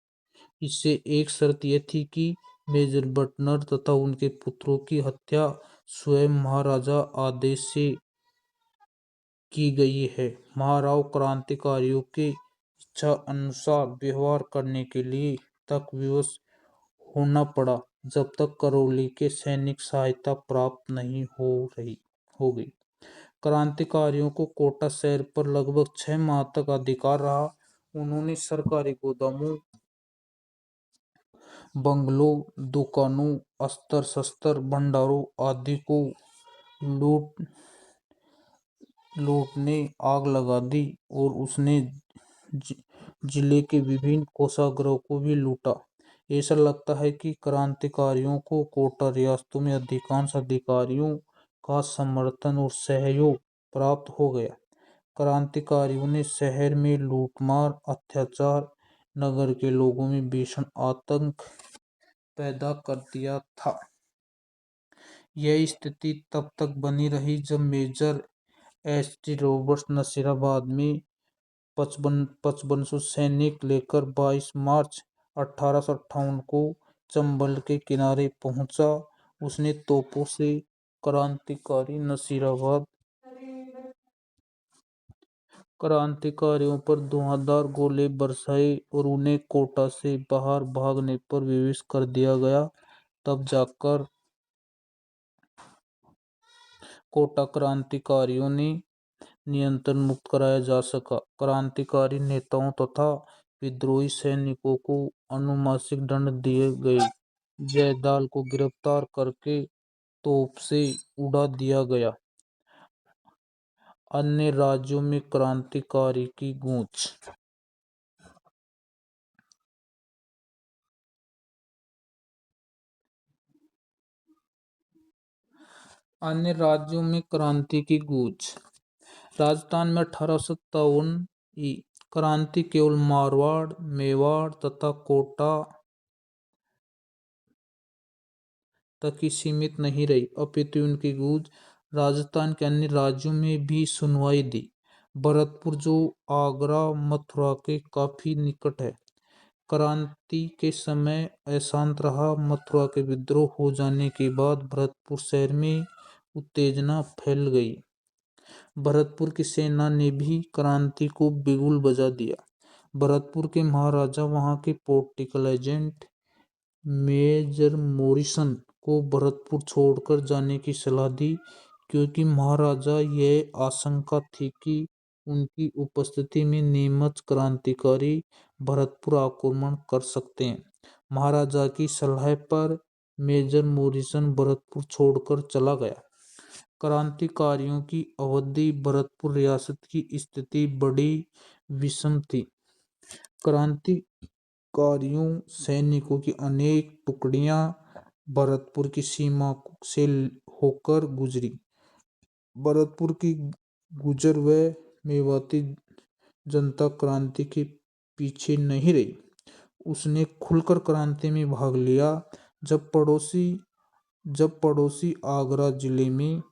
इससे एक शर्त यह थी कि मेजर बटन तथा उनके पुत्रों की हत्या स्वयं महाराजा आदेश से की गई है। महाराव क्रांतिकारियों के इच्छा अनुसार व्यवहार करने के लिए तक विवश होना पड़ा जब तक करौली के सैनिक सहायता प्राप्त नहीं हो गई। क्रांतिकारियों को कोटा शहर पर लगभग 6 माह तक अधिकार रहा। उन्होंने सरकारी गोदामों, बंगलों, दुकानों, अस्त्र शस्त्र भंडारों आदि को लूटने आग लगा दी और उसने जिले के विभिन्न कोषागारों को भी लूटा। ऐसा लगता है कि क्रांतिकारियों को कोटा रियासतों में अधिकांश अधिकारियों का समर्थन और सहयोग प्राप्त हो गया। क्रांतिकारियों ने शहर में लूटमार, अत्याचार, नगर के लोगों में भीषण आतंक पैदा कर दिया था। यह स्थिति तब तक बनी रही जब मेजर एस.टी. रॉबर्ट्स नसीराबाद में 5500 सैनिक लेकर 22 मार्च 1858 को चंबल के किनारे पहुंचा। उसने तोपों से क्रांतिकारी नसीराबाद क्रांतिकारियों पर धुआंधार गोले बरसाए और उन्हें कोटा से बाहर भागने पर विवश कर दिया गया। तब जाकर कोटा क्रांतिकारियों ने नियंत्रण मुक्त कराया जा सका। क्रांतिकारी नेताओं तथा विद्रोही सैनिकों को अनुमानित दंड दिए गए। जयदाल को गिरफ्तार करके तोप से उड़ा दिया गया। अन्य राज्यों में क्रांतिकारी की गूंज। अन्य राज्यों में क्रांति की गूंज। राजस्थान में 1857 की क्रांति केवल मारवाड़, मेवाड़ तथा कोटा तक ही सीमित नहीं रही, अपितु उनकी गूंज राजस्थान के अन्य राज्यों में भी सुनवाई दी। भरतपुर, जो आगरा मथुरा के काफी निकट है, क्रांति के समय अशांत रहा। मथुरा के विद्रोह हो जाने के बाद भरतपुर शहर में उत्तेजना फैल गई। भरतपुर की सेना ने भी क्रांति को बिगुल बजा दिया। भरतपुर के महाराजा वहां के पॉलिटिकल एजेंट मेजर मॉरिसन को भरतपुर छोड़कर जाने की सलाह दी, क्योंकि महाराजा यह आशंका थी कि उनकी उपस्थिति में नीमच क्रांतिकारी भरतपुर आक्रमण कर सकते हैं। महाराजा की सलाह पर मेजर मॉरिसन भरतपुर छोड़कर चला गया। क्रांतिकारियों की अवधि भरतपुर रियासत की स्थिति बड़ी विषम थी। क्रांतिकारियों सैनिकों की अनेक टुकड़ियां भरतपुर की सीमा से होकर गुजरी। भरतपुर की गुजर व मेवाती जनता क्रांति के पीछे नहीं रही, उसने खुलकर क्रांति में भाग लिया। जब पड़ोसी आगरा जिले में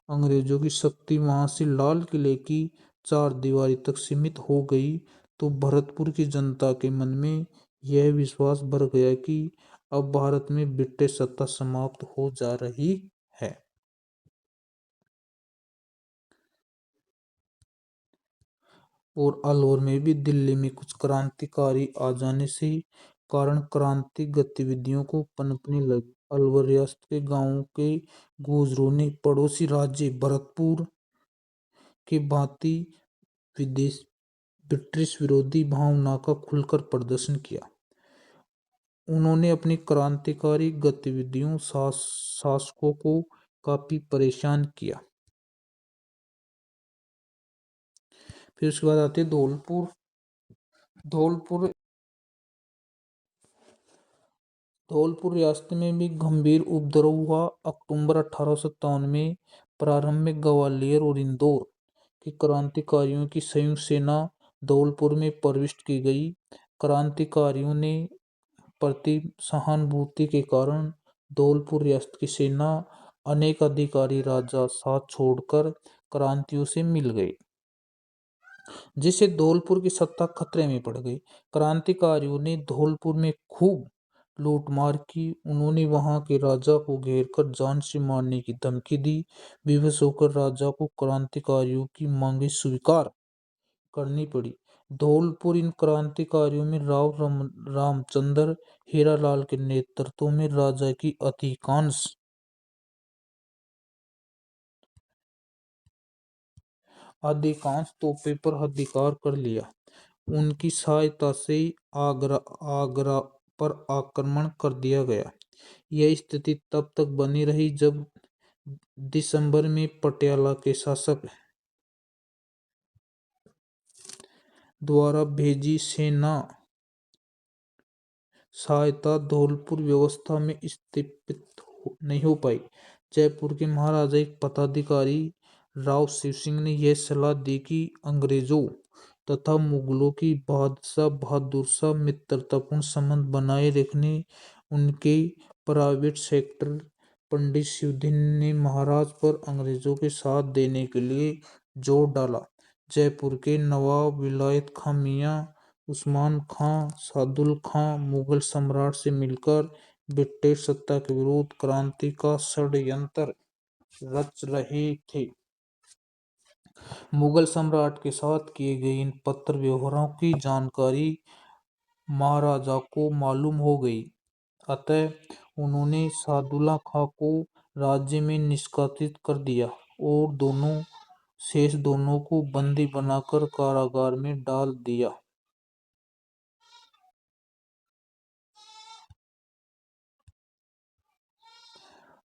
अंग्रेजों की शक्ति वहां से लाल किले की चार दीवारी तक सीमित हो गई, तो भरतपुर की जनता के मन में यह विश्वास भर गया कि अब भारत में ब्रिटिश सत्ता समाप्त हो जा रही है। और अलवर में भी दिल्ली में कुछ क्रांतिकारी आ जाने से कारण क्रांति गतिविधियों को पनपने लगी। अलवर रियासत के गांवों के गुजरों ने पड़ोसी राज्य भरतपुर की भांति विदेश ब्रिटिश विरोधी भावना का खुलकर प्रदर्शन किया। उन्होंने अपनी क्रांतिकारी गतिविधियों शासकों को काफी परेशान किया। फिर उसके बाद आते धौलपुर। धौलपुर धौलपुर रियासत में भी गंभीर उपद्रव हुआ। अक्टूबर 1857 में प्रारंभिक ग्वालियर और इंदौर की क्रांतिकारियों की संयुक्त सेना धौलपुर में प्रविष्ट की गई। क्रांतिकारियों ने प्रति सहानुभूति के कारण धौलपुर रियासत की सेना अनेक अधिकारी राजा साथ छोड़कर क्रांतियों से मिल गए, जिससे धौलपुर की सत्ता खतरे में पड़ गई। क्रांतिकारियों ने धौलपुर में खूब लूटमार की। उन्होंने वहां के राजा को घेरकर जान से मारने की धमकी दी। विवश होकर राजा को क्रांतिकारियों की मांगे स्वीकार करनी पड़ी। धौलपुर इन क्रांतिकारियों में राव रामचंद्र हीरालाल के नेतृत्व में राजा की अधिकांश तोपे पर अधिकार कर लिया। उनकी सहायता से आगरा पर आक्रमण कर दिया गया। यह स्थिति तब तक बनी रही जब दिसंबर में पटियाला के शासक द्वारा भेजी सेना सहायता धौलपुर व्यवस्था में स्थापित नहीं हो पाई। जयपुर के महाराजा एक पदाधिकारी राव शिव सिंह ने यह सलाह दी कि अंग्रेजों तथा मुगलों की बादशाह बहादुर शाह मित्रतापूर्ण संबंध बनाए रखने उनके प्राइवेट सेक्रेटरी पंडित शिवदिन ने महाराज पर अंग्रेजों के साथ देने के लिए जोर डाला। जयपुर के नवाब विलायत खां मियां उस्मान खां सादुल खां मुगल सम्राट से मिलकर ब्रिटिश सत्ता के विरुद्ध क्रांति का षड्यंत्र रच रहे थे। मुगल सम्राट के साथ किए गए इन पत्र व्यवहारों की जानकारी महाराजा को मालूम हो गई। अतः उन्होंने सादुल्ला खां को राज्य में निष्कासित कर दिया और दोनों को बंदी बनाकर कारागार में डाल दिया।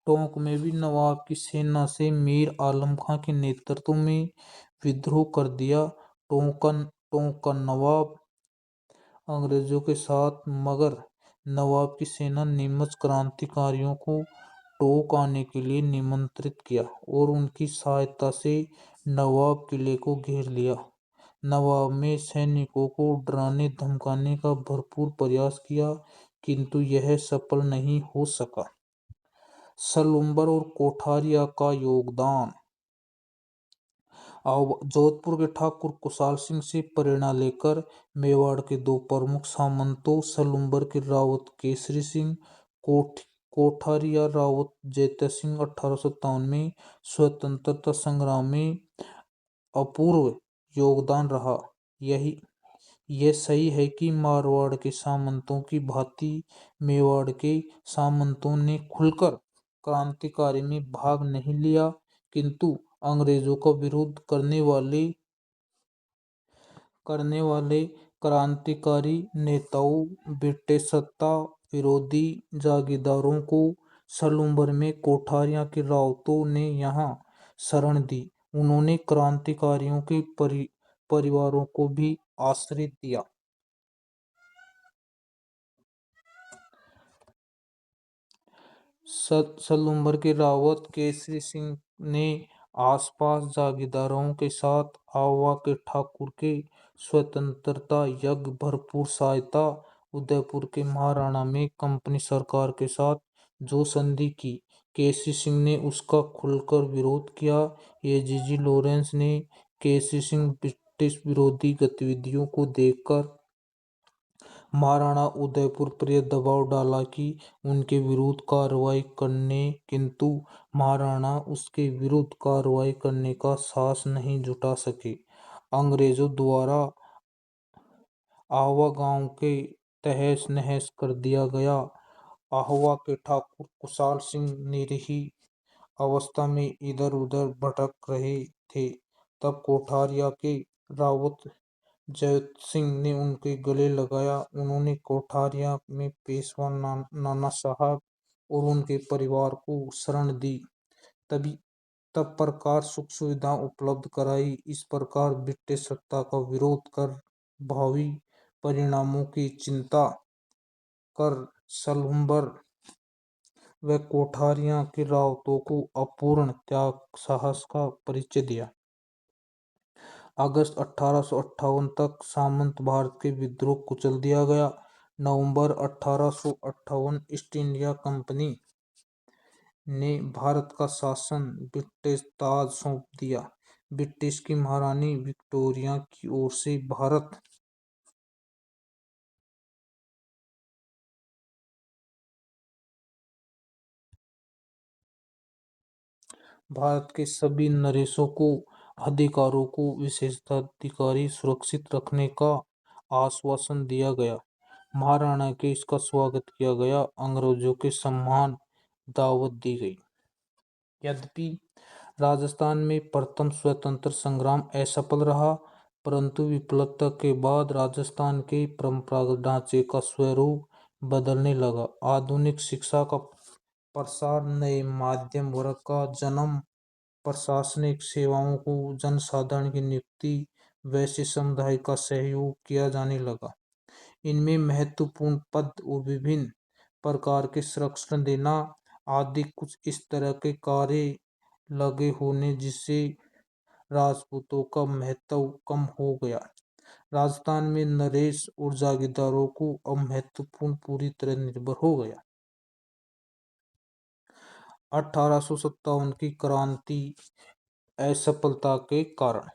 टोंक में भी नवाब की सेना से मीर आलम खां के नेतृत्व में विद्रोह कर दिया। टोंक का नवाब अंग्रेजों के साथ, मगर नवाब की सेना नीमच क्रांतिकारियों को टोंक आने के लिए निमंत्रित किया और उनकी सहायता से नवाब किले को घेर लिया। नवाब में सैनिकों को डराने धमकाने का भरपूर प्रयास किया, किंतु यह सफल नहीं हो सका। सलुम्बर और कोठारिया का योगदान। जोधपुर के ठाकुर कुशाल सिंह से प्रेरणा लेकर मेवाड़ के दो प्रमुख सामंतों सलुम्बर के रावत केसरी सिंह, कोठारिया रावत जैता सिंह 1857 में स्वतंत्रता संग्राम में अपूर्व योगदान रहा। यह सही है कि मारवाड़ के सामंतों की भांति मेवाड़ के सामंतों ने खुलकर क्रांतिकारी में भाग नहीं लिया, किंतु अंग्रेजों का विरोध करने वाले क्रांतिकारी नेताओं, ब्रिटिश सत्ता विरोधी जागीरदारों को सलुम्बर में कोठारिया के रावतों ने यहाँ शरण दी। उन्होंने क्रांतिकारियों के परिवारों को भी आश्रय दिया। सलुम्बर के रावत केसरी सिंह ने आसपास जागीरदारों के साथ आवा के ठाकुर के स्वतंत्रता यज्ञ भरपूर सहायता, उदयपुर के महाराणा में कंपनी सरकार के साथ जो संधि की, केसरी सिंह ने उसका खुलकर विरोध किया। एजीजी लॉरेंस ने केसरी सिंह ब्रिटिश विरोधी गतिविधियों को देखकर महाराणा उदयपुर पर दबाव डाला कि उनके विरुद्ध कार्रवाई करने, किंतु महाराणा उसके विरुद्ध कार्रवाई करने का साहस नहीं जुटा सके। अंग्रेजों द्वारा आह्वा गांव के तहस नहस कर दिया गया। आह्वा के ठाकुर कुशाल सिंह निरीह अवस्था में इधर उधर भटक रहे थे। तब कोठारिया के रावत जैत सिंह ने उनके गले लगाया। उन्होंने कोठारिया में पेशवा नाना साहब और उनके परिवार को शरण दी। तब प्रकार सुख सुविधा उपलब्ध कराई। इस प्रकार ब्रिटिश सत्ता का विरोध कर भावी परिणामों की चिंता कर सलुम्बर व कोठारिया के रावतों को अपूर्ण त्याग साहस का परिचय दिया। अगस्त 1858 तक सामंत भारत के विद्रोह कुचल दिया गया। नवंबर 1858 ईस्ट इंडिया कंपनी ने भारत का शासन ब्रिटिश ताज सौंप दिया। ब्रिटिश की महारानी विक्टोरिया की ओर से भारत के सभी नरेशों को अधिकारों को विशेषाधिकारी सुरक्षित रखने का आश्वासन दिया गया। महाराणा के इसका स्वागत किया गया। अंग्रेजों के सम्मान दावत दी गई। यद्यपि राजस्थान में प्रथम स्वतंत्र संग्राम असफल रहा, परंतु विप्लवता के बाद राजस्थान के परंपरागत ढांचे का स्वरूप बदलने लगा। आधुनिक शिक्षा का प्रसार, नए मध्यम वर्ग का जन्म, प्रशासनिक सेवाओं को जनसाधारण की नियुक्ति, वैश्य समुदाय का सहयोग किया जाने लगा। इनमें महत्वपूर्ण पद और विभिन्न प्रकार के संरक्षण देना आदि कुछ इस तरह के कार्य लगे होने जिससे राजपूतों का महत्व कम हो गया। राजस्थान में नरेश और जागीरदारों को अब महत्वपूर्ण पूरी तरह निर्भर हो गया। 1857 की क्रांति असफलता के कारण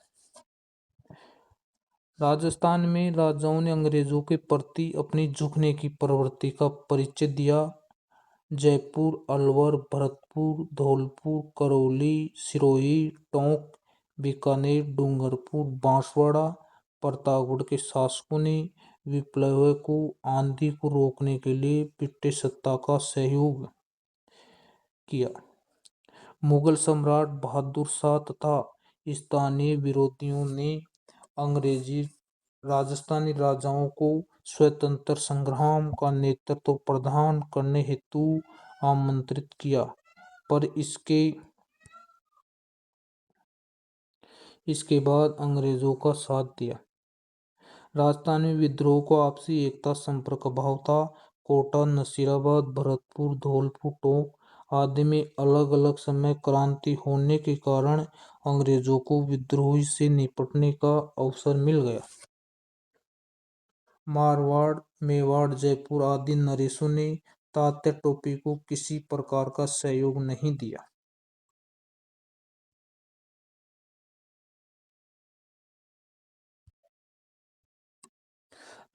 राजस्थान में राजाओं ने अंग्रेजों के प्रति अपनी झुकने की प्रवृत्ति का परिचय दिया। जयपुर, अलवर, भरतपुर, धौलपुर, करौली, सिरोही, टोंक, बीकानेर, डूंगरपुर, बांसवाड़ा, प्रतापगढ़ के शासकों ने विप्लव को आंधी को रोकने के लिए ब्रिटिश सत्ता का सहयोग किया। मुगल सम्राट बहादुर शाह तथा स्थानीय विरोधियों ने अंग्रेजी राजस्थानी राजाओं को स्वतंत्रता संग्राम का नेतृत्व प्रदान करने हेतु आमंत्रित किया, पर इसके बाद अंग्रेजों का साथ दिया। राजस्थान में विद्रोह को आपसी एकता संपर्क का अभाव था। कोटा, नसीराबाद, भरतपुर, धौलपुर, टोंक आदि में अलग अलग समय क्रांति होने के कारण अंग्रेजों को विद्रोह से निपटने का अवसर मिल गया। मारवाड़, मेवाड़, जयपुर आदि नरेशों ने तात्या टोपे को किसी प्रकार का सहयोग नहीं दिया।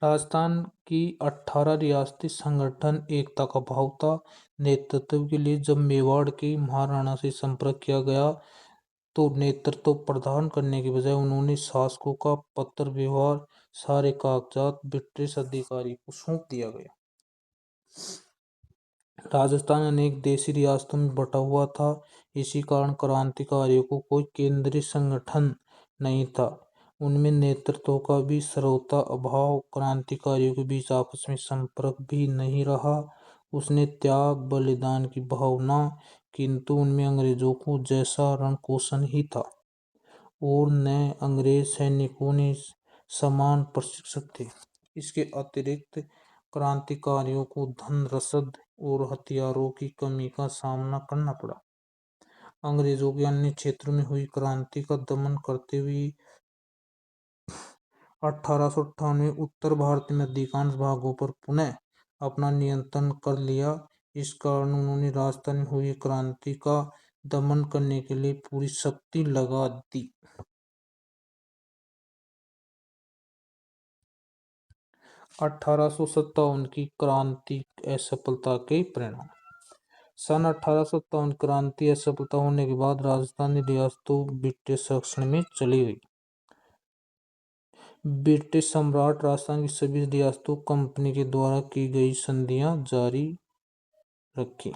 राजस्थान की 18 रियासती संगठन एकता का भाव था। नेतृत्व के लिए जब मेवाड़ के महाराणा से संपर्क किया गया तो नेतृत्व प्रदान करने के बजाय उन्होंने शासकों का पत्र व्यवहार सारे कागजात ब्रिटिश अधिकारी को सौंप दिया गया। राजस्थान अनेक देशी रियासतों में बटा हुआ था। इसी कारण क्रांतिकारियों को कोई केंद्रीय संगठन नहीं था। उनमें नेतृत्व का भी सर्वथा अभाव, क्रांतिकारियों के बीच आपस में संपर्क भी नहीं रहा। उसने त्याग बलिदान की भावना, किंतु उनमें अंग्रेजों को जैसा रणकौशल ही था और न अंग्रेज सैनिकों ने समान प्रशिक्षक थे। इसके अतिरिक्त क्रांतिकारियों को धन, रसद और हथियारों की कमी का सामना करना पड़ा। अंग्रेजों के अन्य क्षेत्रों में हुई क्रांति का दमन करते हुए 1858 में उत्तर भारत में अधिकांश भागों पर पुनः अपना नियंत्रण कर लिया। इस कारण उन्होंने राजस्थान में हुई क्रांति का दमन करने के लिए पूरी शक्ति लगा दी। 1857 की क्रांति असफलता के परिणाम। सन 1857 क्रांति असफलता होने के बाद राजस्थानी रियासतों ब्रिटिश शासन में चली गई। ब्रिटिश सम्राट राजस्थान की सभी रियासतों कंपनी के द्वारा की गई संधियां जारी रखी।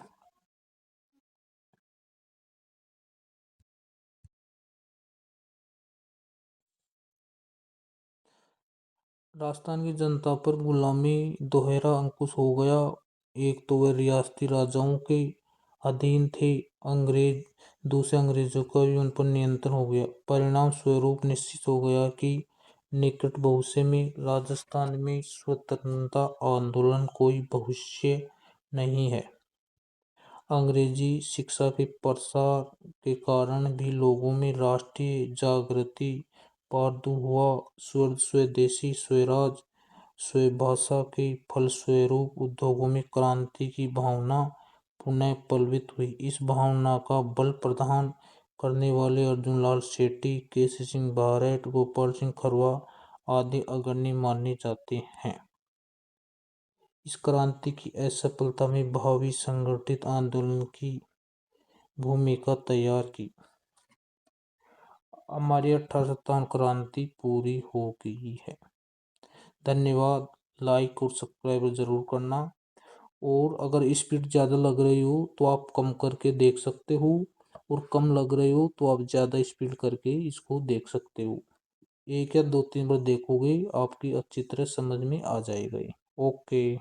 राजस्थान की जनता पर गुलामी दोहरा अंकुश हो गया। एक तो वे रियासती राजाओं के अधीन थे, दूसरे अंग्रेजों का भी उन पर नियंत्रण हो गया। परिणाम स्वरूप निश्चित हो गया कि निकट भविष्य में राजस्थान में स्वतंत्रता आंदोलन कोई भविष्य नहीं है। अंग्रेजी शिक्षा के प्रसार के कारण भी लोगों में राष्ट्रीय जागृति पैदा हुआ। स्वदेशी, स्वराज, स्वभाषा के फलस्वरूप उद्योगों में क्रांति की भावना पुनः पल्वित हुई। इस भावना का बल प्रदान करने वाले अर्जुनलाल सेठी, केसी सिंह बारैट, गोपाल सिंह खरवा आदि अग्रणी माने जाते हैं। इस क्रांति की असफलता में भावी संगठित आंदोलन की भूमिका तैयार की। हमारी 1857 क्रांति पूरी हो गई है। धन्यवाद। लाइक और सब्सक्राइब जरूर करना, और अगर स्पीड ज़्यादा लग रही हो तो आप कम करके देख सकते हो, और कम लग रही हो तो आप ज़्यादा स्पीड करके इसको देख सकते हो। एक या दो तीन बार देखोगे आपकी अच्छी तरह समझ में आ जाएगा। ओके।